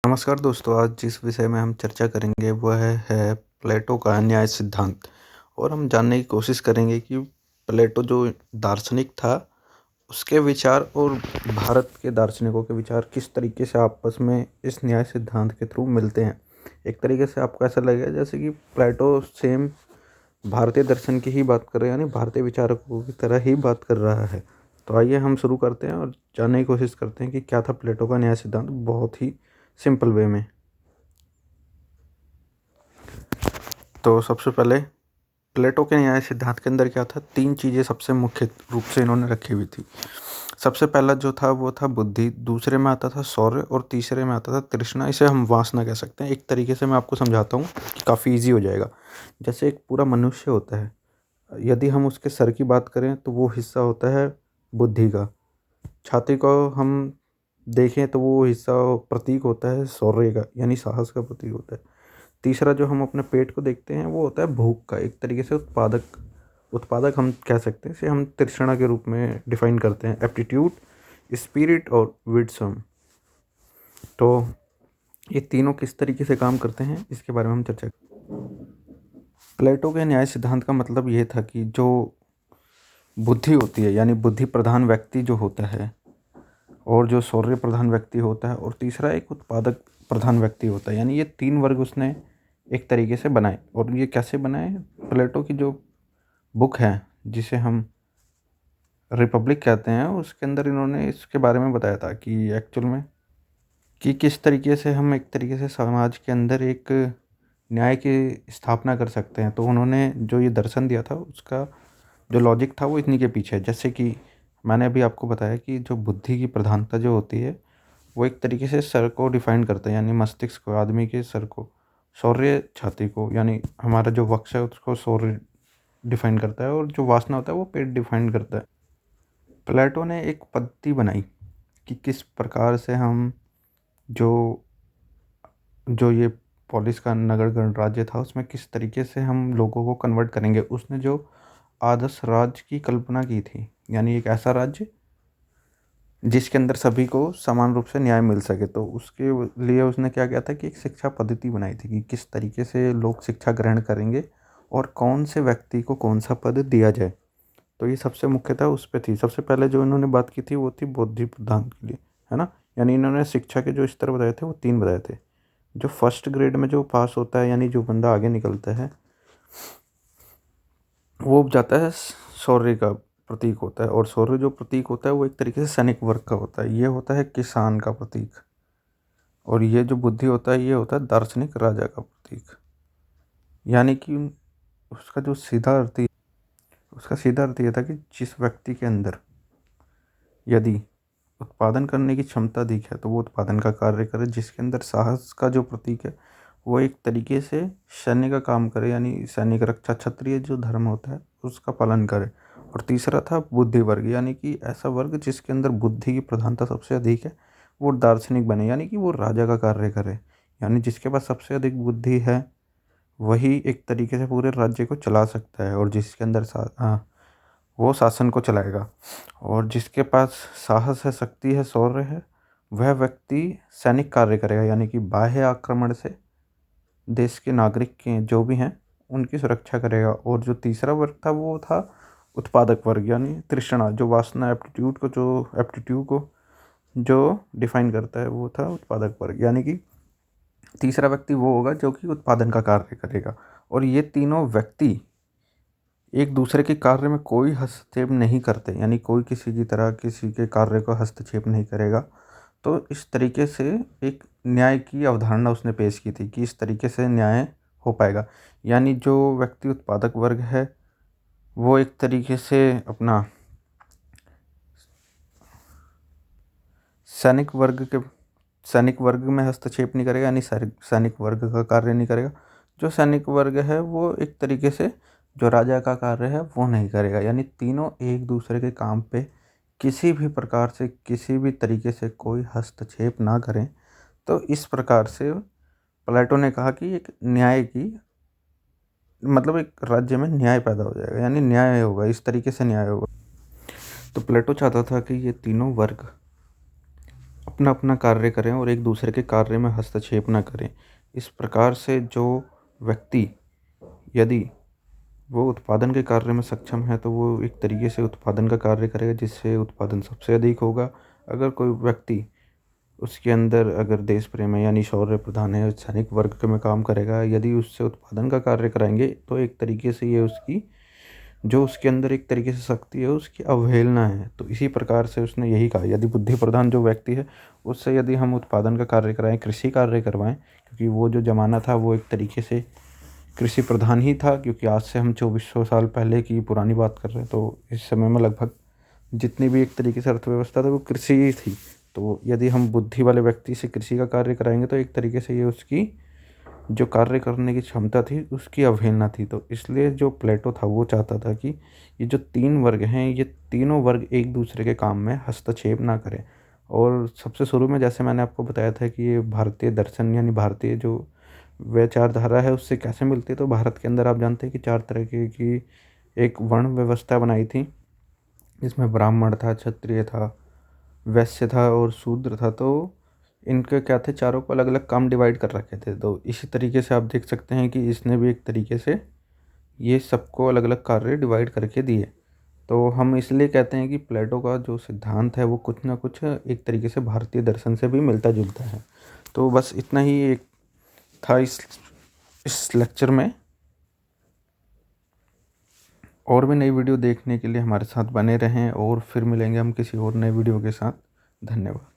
नमस्कार दोस्तों, आज जिस विषय में हम चर्चा करेंगे वह है प्लेटो का न्याय सिद्धांत। और हम जानने की कोशिश करेंगे कि प्लेटो जो दार्शनिक था, उसके विचार और भारत के दार्शनिकों के विचार किस तरीके से आपस में इस न्याय सिद्धांत के थ्रू मिलते हैं। एक तरीके से आपको ऐसा लगेगा जैसे कि प्लेटो सेम भारतीय दर्शन की ही बात कर रहे हैं, यानी भारतीय विचारकों की तरह ही बात कर रहा है। तो आइए हम शुरू करते हैं और जानने की कोशिश करते हैं कि क्या था प्लेटो का न्याय सिद्धांत, बहुत ही सिंपल वे में। तो सबसे पहले प्लेटो के न्याय सिद्धांत के अंदर क्या था, तीन चीज़ें सबसे मुख्य रूप से इन्होंने रखी हुई थी। सबसे पहला जो था वो था बुद्धि, दूसरे में आता था शौर्य और तीसरे में आता था तृष्णा। इसे हम वासना कह सकते हैं। एक तरीके से मैं आपको समझाता हूँ, काफ़ी ईजी हो जाएगा। जैसे एक पूरा मनुष्य होता है, यदि हम उसके सर की बात करें तो वो हिस्सा होता है बुद्धि का। छाती को हम देखें तो वो हिस्सा प्रतीक होता है शौर्य का, यानी साहस का प्रतीक होता है। तीसरा जो हम अपने पेट को देखते हैं वो होता है भूख का, एक तरीके से उत्पादक उत्पादक हम कह सकते हैं। इसे हम तृष्णा के रूप में डिफाइन करते हैं, एप्टीट्यूड, स्पिरिट और विड्सम। तो ये तीनों किस तरीके से काम करते हैं इसके बारे में हम चर्चा करें। प्लेटो के न्याय सिद्धांत का मतलब ये था कि जो बुद्धि होती है, यानी बुद्धि प्रधान व्यक्ति जो होता है, और जो शौर्य प्रधान व्यक्ति होता है, और तीसरा एक उत्पादक प्रधान व्यक्ति होता है, यानी ये तीन वर्ग उसने एक तरीके से बनाए। और ये कैसे बनाए, प्लेटो की जो बुक है जिसे हम रिपब्लिक कहते हैं, उसके अंदर इन्होंने इसके बारे में बताया था कि एक्चुअल में कि किस तरीके से हम एक तरीके से समाज के अंदर एक न्याय की स्थापना कर सकते हैं। तो उन्होंने जो ये दर्शन दिया था उसका जो लॉजिक था वो इन्हीं के पीछे है। जैसे कि मैंने अभी आपको बताया कि जो बुद्धि की प्रधानता जो होती है वो एक तरीके से सर को डिफाइन करता है, यानी मस्तिष्क को, आदमी के सर को। शौर्य छाती को, यानी हमारा जो वक्ष है उसको शौर्य डिफाइन करता है, और जो वासना होता है वो पेट डिफाइन करता है। प्लेटो ने एक पद्धति बनाई कि किस प्रकार से हम जो जो ये पोलिस का नगर गणराज्य था उसमें किस तरीके से हम लोगों को कन्वर्ट करेंगे। उसने जो आदर्श राज्य की कल्पना की थी, यानी एक ऐसा राज्य जिसके अंदर सभी को समान रूप से न्याय मिल सके। तो उसके लिए उसने क्या किया था कि एक शिक्षा पद्धति बनाई थी कि किस तरीके से लोग शिक्षा ग्रहण करेंगे और कौन से व्यक्ति को कौन सा पद दिया जाए। तो ये सबसे मुख्यतः उस पे थी। सबसे पहले जो इन्होंने बात की थी वो थी बुद्धि प्रदान के लिए, है ना। यानी इन्होंने शिक्षा के जो स्तर बताए थे वो तीन बताए थे। जो फर्स्ट ग्रेड में जो पास होता है, यानी जो बंदा आगे निकलता है, वो जाता है शौर्य का प्रतीक होता है। और शौर्य जो प्रतीक होता है वो एक तरीके से सैनिक वर्ग का होता है, ये होता है किसान का प्रतीक। और ये जो बुद्धि होता है ये होता है दार्शनिक राजा का प्रतीक। यानी कि उसका जो सीधा अर्थ, उसका सीधा अर्थ ये था कि जिस व्यक्ति के अंदर यदि उत्पादन करने की क्षमता अधिक है तो वो उत्पादन का कार्य करे। जिसके अंदर साहस का जो प्रतीक है वो एक तरीके से सैन्य का काम करे, यानी सैनिक रक्षा, क्षत्रिय जो धर्म होता है उसका पालन करे। और तीसरा था बुद्धि वर्ग, यानी कि ऐसा वर्ग जिसके अंदर बुद्धि की प्रधानता सबसे अधिक है, वो दार्शनिक बने, यानी कि वो राजा का कार्य करे। यानी जिसके पास सबसे अधिक बुद्धि है वही एक तरीके से पूरे राज्य को चला सकता है, और जिसके अंदर वो शासन को चलाएगा। और जिसके पास साहस है, शक्ति है, शौर्य है, वह व्यक्ति सैनिक कार्य करेगा, यानी कि बाह्य आक्रमण से देश के नागरिक के जो भी हैं उनकी सुरक्षा करेगा। और जो तीसरा वर्ग था वो था उत्पादक वर्ग, यानी तृष्णा, जो वासना, एप्टीट्यूड को जो डिफाइन करता है वो था उत्पादक वर्ग। यानी कि तीसरा व्यक्ति वो होगा जो कि उत्पादन का कार्य करेगा। और ये तीनों व्यक्ति एक दूसरे के कार्य में कोई हस्तक्षेप नहीं करते, यानी कोई किसी की तरह किसी के कार्य को हस्तक्षेप नहीं करेगा। तो इस तरीके से एक न्याय की अवधारणा उसने पेश की थी कि इस तरीके से न्याय हो पाएगा। यानी जो व्यक्ति उत्पादक वर्ग है वो एक तरीके से अपना सैनिक वर्ग के सैनिक वर्ग में हस्तक्षेप नहीं करेगा, यानी सैनिक वर्ग का कार्य नहीं करेगा। जो सैनिक वर्ग है वो एक तरीके से जो राजा का कार्य है वो नहीं करेगा। यानी तीनों एक दूसरे के काम पे किसी भी प्रकार से, किसी भी तरीके से कोई हस्तक्षेप ना करें। तो इस प्रकार से प्लेटो ने कहा कि एक न्याय की मतलब एक राज्य में न्याय पैदा हो जाएगा, यानी न्याय होगा, इस तरीके से न्याय होगा। तो प्लेटो चाहता था कि ये तीनों वर्ग अपना अपना कार्य करें और एक दूसरे के कार्य में हस्तक्षेप ना करें। इस प्रकार से जो व्यक्ति, यदि वो उत्पादन के कार्य में सक्षम है तो वो एक तरीके से उत्पादन का कार्य करेगा जिससे उत्पादन सबसे अधिक होगा। अगर कोई व्यक्ति, उसके अंदर अगर देश प्रेम है यानी शौर्य प्रधान है, सैनिक वर्ग के में काम करेगा, यदि उससे उत्पादन का कार्य कराएंगे तो एक तरीके से ये उसकी, जो उसके अंदर एक तरीके से शक्ति है, उसकी अवहेलना है। तो इसी प्रकार से उसने यही कहा, यदि बुद्धि प्रधान जो व्यक्ति है उससे यदि हम उत्पादन का कार्य कराएं, कृषि कार्य करवाएं, क्योंकि वो जो ज़माना था वो एक तरीके से कृषि प्रधान ही था, क्योंकि आज से हम 2400 साल पहले की पुरानी बात कर रहे हैं। तो इस समय में लगभग जितनी भी एक तरीके से अर्थव्यवस्था थी वो कृषि ही थी। तो यदि हम बुद्धि वाले व्यक्ति से कृषि का कार्य कराएंगे तो एक तरीके से ये उसकी जो कार्य करने की क्षमता थी उसकी अवहेलना थी। तो इसलिए जो प्लेटो था वो चाहता था कि ये जो 3 वर्ग हैं, ये तीनों वर्ग एक दूसरे के काम में हस्तक्षेप ना करें। और सबसे शुरू में जैसे मैंने आपको बताया था कि ये भारतीय दर्शन यानी भारतीय जो विचारधारा है उससे कैसे मिलती है, तो भारत के अंदर आप जानते हैं कि 4 तरह की एक वर्ण व्यवस्था बनाई थी, जिसमें ब्राह्मण था, क्षत्रिय था, वैश्य था और शूद्र था। तो इनके क्या थे, चारों को अलग अलग काम डिवाइड कर रखे थे। तो इसी तरीके से आप देख सकते हैं कि इसने भी एक तरीके से ये सबको अलग अलग कार्य डिवाइड करके दिए। तो हम इसलिए कहते हैं कि प्लेटो का जो सिद्धांत है वो कुछ ना कुछ एक तरीके से भारतीय दर्शन से भी मिलता जुलता है। तो बस इतना ही एक था इस लेक्चर में। और भी नई वीडियो देखने के लिए हमारे साथ बने रहें और फिर मिलेंगे हम किसी और नए वीडियो के साथ। धन्यवाद।